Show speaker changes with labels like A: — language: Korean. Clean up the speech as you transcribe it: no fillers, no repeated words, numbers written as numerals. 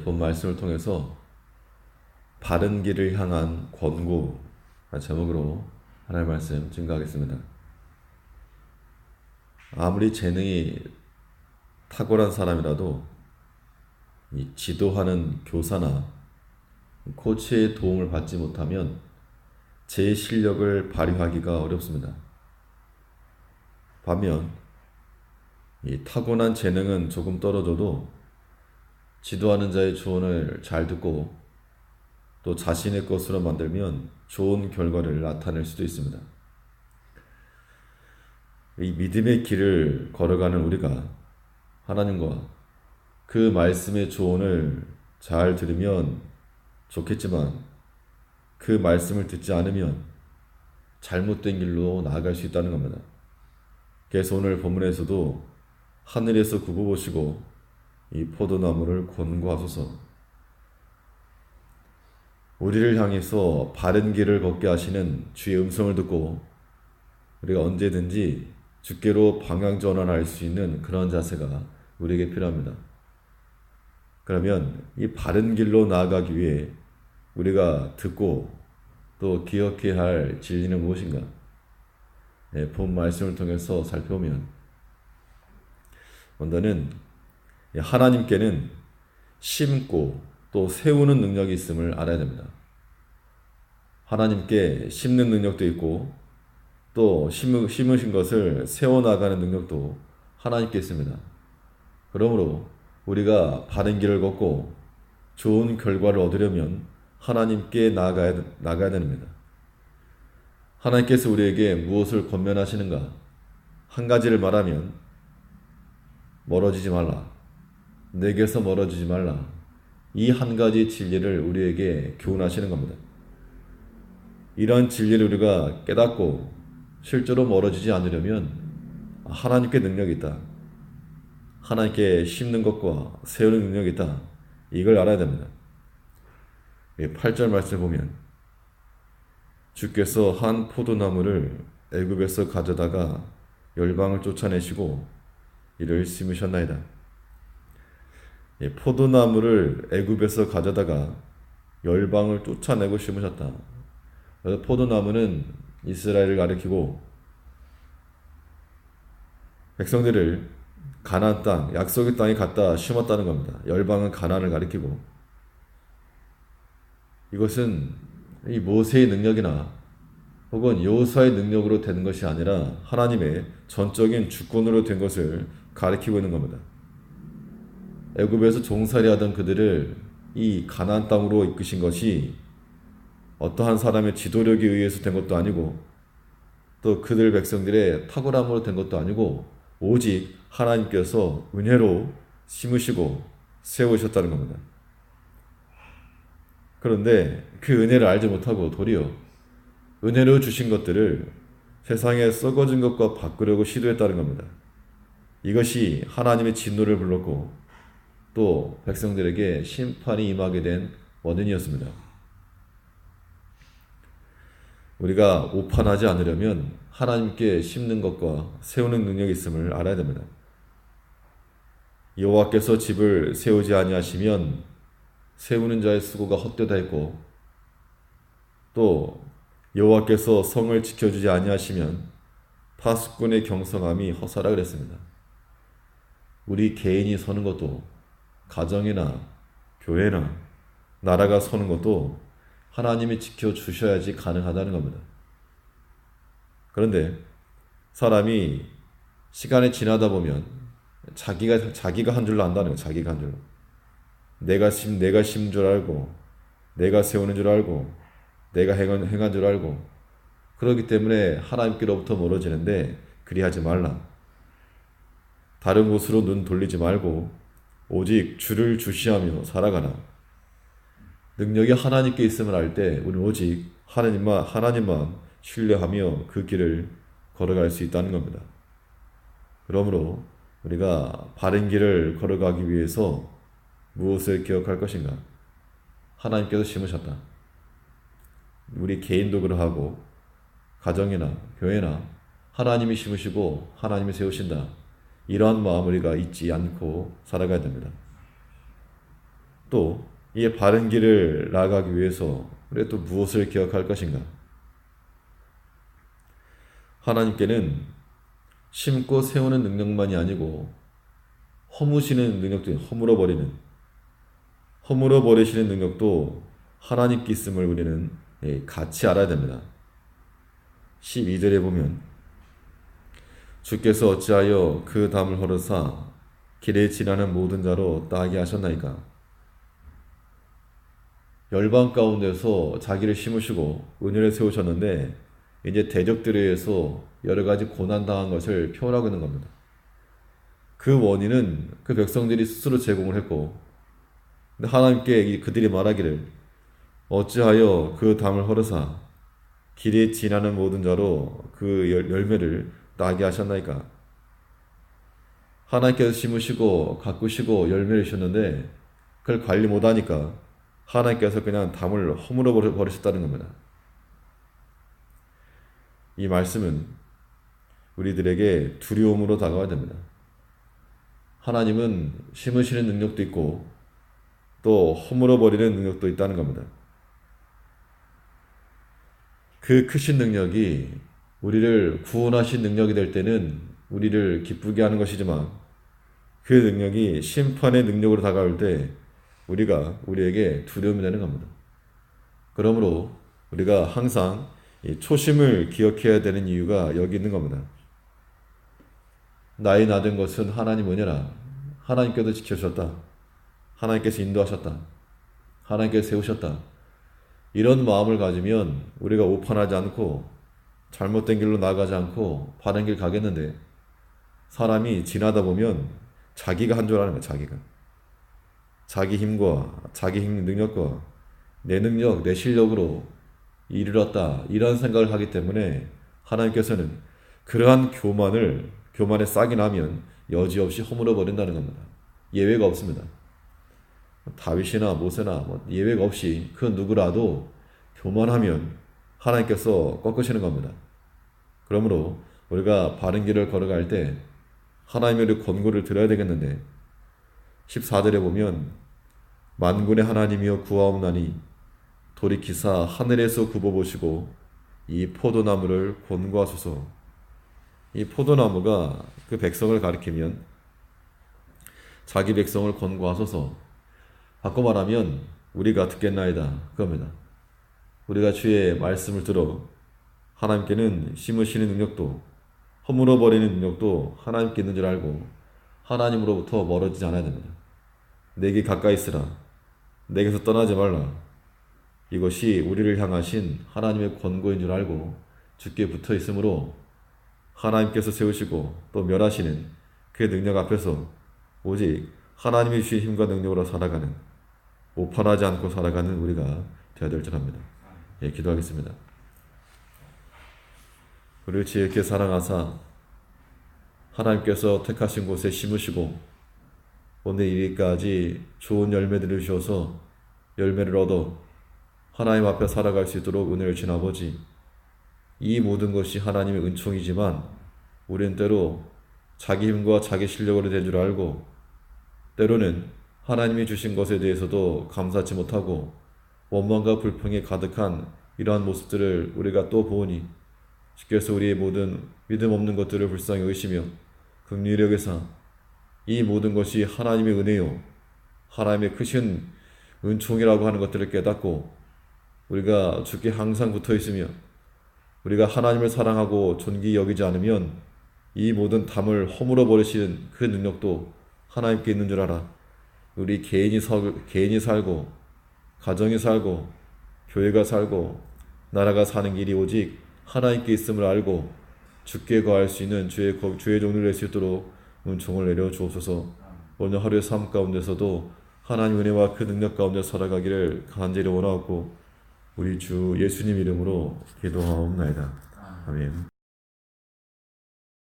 A: 본 말씀을 통해서 바른 길을 향한 권고 제목으로 하나님의 말씀 증거하겠습니다. 아무리 재능이 탁월한 사람이라도 이 지도하는 교사나 코치의 도움을 받지 못하면 제 실력을 발휘하기가 어렵습니다. 반면 이 타고난 재능은 조금 떨어져도 지도하는 자의 조언을 잘 듣고 또 자신의 것으로 만들면 좋은 결과를 나타낼 수도 있습니다. 이 믿음의 길을 걸어가는 우리가 하나님과 그 말씀의 조언을 잘 들으면 좋겠지만 그 말씀을 듣지 않으면 잘못된 길로 나아갈 수 있다는 겁니다. 그래서 오늘 본문에서도 하늘에서 굽어보시고 이 포도나무를 권고하소서. 우리를 향해서 바른 길을 걷게 하시는 주의 음성을 듣고 우리가 언제든지 주께로 방향 전환할 수 있는 그런 자세가 우리에게 필요합니다. 그러면 이 바른 길로 나아가기 위해 우리가 듣고 또 기억해야 할 진리는 무엇인가? 본 말씀을 통해서 살펴보면 먼저는 하나님께는 심고 또 세우는 능력이 있음을 알아야 됩니다. 하나님께 심는 능력도 있고 또 심으신 것을 세워나가는 능력도 하나님께 있습니다. 그러므로 우리가 바른 길을 걷고 좋은 결과를 얻으려면 하나님께 나아가야 됩니다. 하나님께서 우리에게 무엇을 권면하시는가? 한 가지를 말하면 멀어지지 말라. 내게서 멀어지지 말라. 이 한 가지 진리를 우리에게 교훈하시는 겁니다. 이러한 진리를 우리가 깨닫고 실제로 멀어지지 않으려면 하나님께 능력이 있다. 하나님께 심는 것과 세우는 능력이 있다. 이걸 알아야 됩니다. 8절 말씀을 보면 주께서 한 포도나무를 애굽에서 가져다가 열방을 쫓아내시고 이를 심으셨나이다. 포도나무를 애굽에서 가져다가 열방을 쫓아내고 심으셨다. 그래서 포도나무는 이스라엘을 가리키고 백성들을 가나안 땅, 약속의 땅에 갖다 심었다는 겁니다. 열방은 가나안을 가리키고 이것은 이 모세의 능력이나 혹은 여호수아의 능력으로 되는 것이 아니라 하나님의 전적인 주권으로 된 것을 가리키고 있는 겁니다. 애굽에서 종살이하던 그들을 이 가나안 땅으로 이끄신 것이 어떠한 사람의 지도력에 의해서 된 것도 아니고 또 그들 백성들의 탁월함으로 된 것도 아니고 오직 하나님께서 은혜로 심으시고 세우셨다는 겁니다. 그런데 그 은혜를 알지 못하고 도리어 은혜로 주신 것들을 세상에 썩어진 것과 바꾸려고 시도했다는 겁니다. 이것이 하나님의 진노를 불렀고 또 백성들에게 심판이 임하게 된 원인이었습니다. 우리가 오판하지 않으려면 하나님께 심는 것과 세우는 능력이 있음을 알아야 됩니다. 여호와께서 집을 세우지 아니하시면 세우는 자의 수고가 헛되다 했고 또 여호와께서 성을 지켜주지 아니하시면 파수꾼의 경성함이 허사라 그랬습니다. 우리 개인이 서는 것도 가정이나 교회나 나라가 서는 것도 하나님이 지켜주셔야지 가능하다는 겁니다. 그런데 사람이 시간이 지나다 보면 자기가 한 줄로 안다는 거예요. 자기가 한 줄로. 내가 심은 줄 알고 내가 세우는 줄 알고 내가 행한 줄 알고 그렇기 때문에 하나님께로부터 멀어지는데 그리하지 말라. 다른 곳으로 눈 돌리지 말고 오직 주를 주시하며 살아가라. 능력이 하나님께 있음을 알 때 우리는 오직 하나님만 신뢰하며 그 길을 걸어갈 수 있다는 겁니다. 그러므로 우리가 바른 길을 걸어가기 위해서 무엇을 기억할 것인가? 하나님께서 심으셨다. 우리 개인도 그러하고 가정이나 교회나 하나님이 심으시고 하나님이 세우신다. 이러한 마음 우리가 잊지 않고 살아가야 됩니다. 또 이 바른 길을 나아가기 위해서 우리가 또 무엇을 기억할 것인가? 하나님께는 심고 세우는 능력만이 아니고 허무시는 능력도, 허물어 버리시는 능력도 하나님께 있음을 우리는 같이 알아야 됩니다. 12절에 보면 주께서 어찌하여 그 담을 허르사 길에 지나는 모든 자로 따게 하셨나이까? 열방 가운데서 자기를 심으시고 은혜를 세우셨는데 이제 대적들에 의해서 여러 가지 고난당한 것을 표현하고 있는 겁니다. 그 원인은 그 백성들이 스스로 제공을 했고, 근데 하나님께 그들이 말하기를 어찌하여 그 담을 허르사 길에 지나는 모든 자로 그 열매를 따게 하셨나이까? 하나님께서 심으시고 가꾸시고 열매를 주셨는데 그걸 관리 못하니까 하나님께서 그냥 담을 허물어 버리셨다는 겁니다. 이 말씀은 우리들에게 두려움으로 다가와야 됩니다. 하나님은 심으시는 능력도 있고 또 허물어 버리는 능력도 있다는 겁니다. 그 크신 능력이 우리를 구원하신 능력이 될 때는 우리를 기쁘게 하는 것이지만 그 능력이 심판의 능력으로 다가올 때 우리에게 두려움이 되는 겁니다. 그러므로 우리가 항상 이 초심을 기억해야 되는 이유가 여기 있는 겁니다. 나의 나된 것은 하나님 은혜라. 하나님께서 지켜주셨다. 하나님께서 인도하셨다. 하나님께서 세우셨다. 이런 마음을 가지면 우리가 오판하지 않고 잘못된 길로 나가지 않고 바른 길 가겠는데, 사람이 지나다 보면 자기가 한 줄 아는 거야. 자기 힘과 자기 힘 능력과 내 능력, 내 실력으로 이르렀다, 이런 생각을 하기 때문에 하나님께서는 그러한 교만에 싹이 나면 여지없이 허물어 버린다는 겁니다. 예외가 없습니다. 다윗이나 모세나 예외가 없이 그 누구라도 교만하면 하나님께서 꺾으시는 겁니다. 그러므로 우리가 바른 길을 걸어갈 때 하나님의 권고를 들어야 되겠는데, 14절에 보면 만군의 하나님이여 구하옵나니 돌이키사 하늘에서 굽어보시고 이 포도나무를 권고하소서. 이 포도나무가 그 백성을 가리키면 자기 백성을 권고하소서. 바꿔 말하면 우리가 듣겠나이다, 그겁니다. 우리가 주의 말씀을 들어 하나님께는 심으시는 능력도 허물어 버리는 능력도 하나님께 있는 줄 알고 하나님으로부터 멀어지지 않아야 됩니다. 내게 가까이 있으라. 내게서 떠나지 말라. 이것이 우리를 향하신 하나님의 권고인 줄 알고 주께 붙어 있으므로 하나님께서 세우시고 또 멸하시는 그 능력 앞에서 오직 하나님이 주신 힘과 능력으로 살아가는, 오판하지 않고 살아가는 우리가 되어야 될 줄 압니다. 예, 기도하겠습니다. 우리를 지혜롭게 사랑하사 하나님께서 택하신 곳에 심으시고 오늘 이리까지 좋은 열매들을 주셔서 열매를 얻어 하나님 앞에 살아갈 수 있도록 은혜를 주신 아버지, 이 모든 것이 하나님의 은총이지만 우리는 때로 자기 힘과 자기 실력으로 된 줄 알고 때로는 하나님이 주신 것에 대해서도 감사하지 못하고 원망과 불평이 가득한 이러한 모습들을 우리가 또 보니 주께서 우리의 모든 믿음 없는 것들을 불쌍히 여기시며 긍휼히 여기사 이 모든 것이 하나님의 은혜요 하나님의 크신 은총이라고 하는 것들을 깨닫고 우리가 주께 항상 붙어 있으며 우리가 하나님을 사랑하고 존귀히 여기지 않으면 이 모든 담을 허물어 버리시는 그 능력도 하나님께 있는 줄 알아. 우리 개인이 살고 가정이 살고 교회가 살고 나라가 사는 길이 오직 하나님께 있음을 알고 주께 거할 수 있는 주의 종을 낼 수 있도록 은총을 내려 주옵소서. 오늘 하루의 삶 가운데서도 하나님 은혜와 그 능력 가운데 살아가기를 간절히 원하옵고 우리 주 예수님 이름으로 기도하옵나이다. 아멘.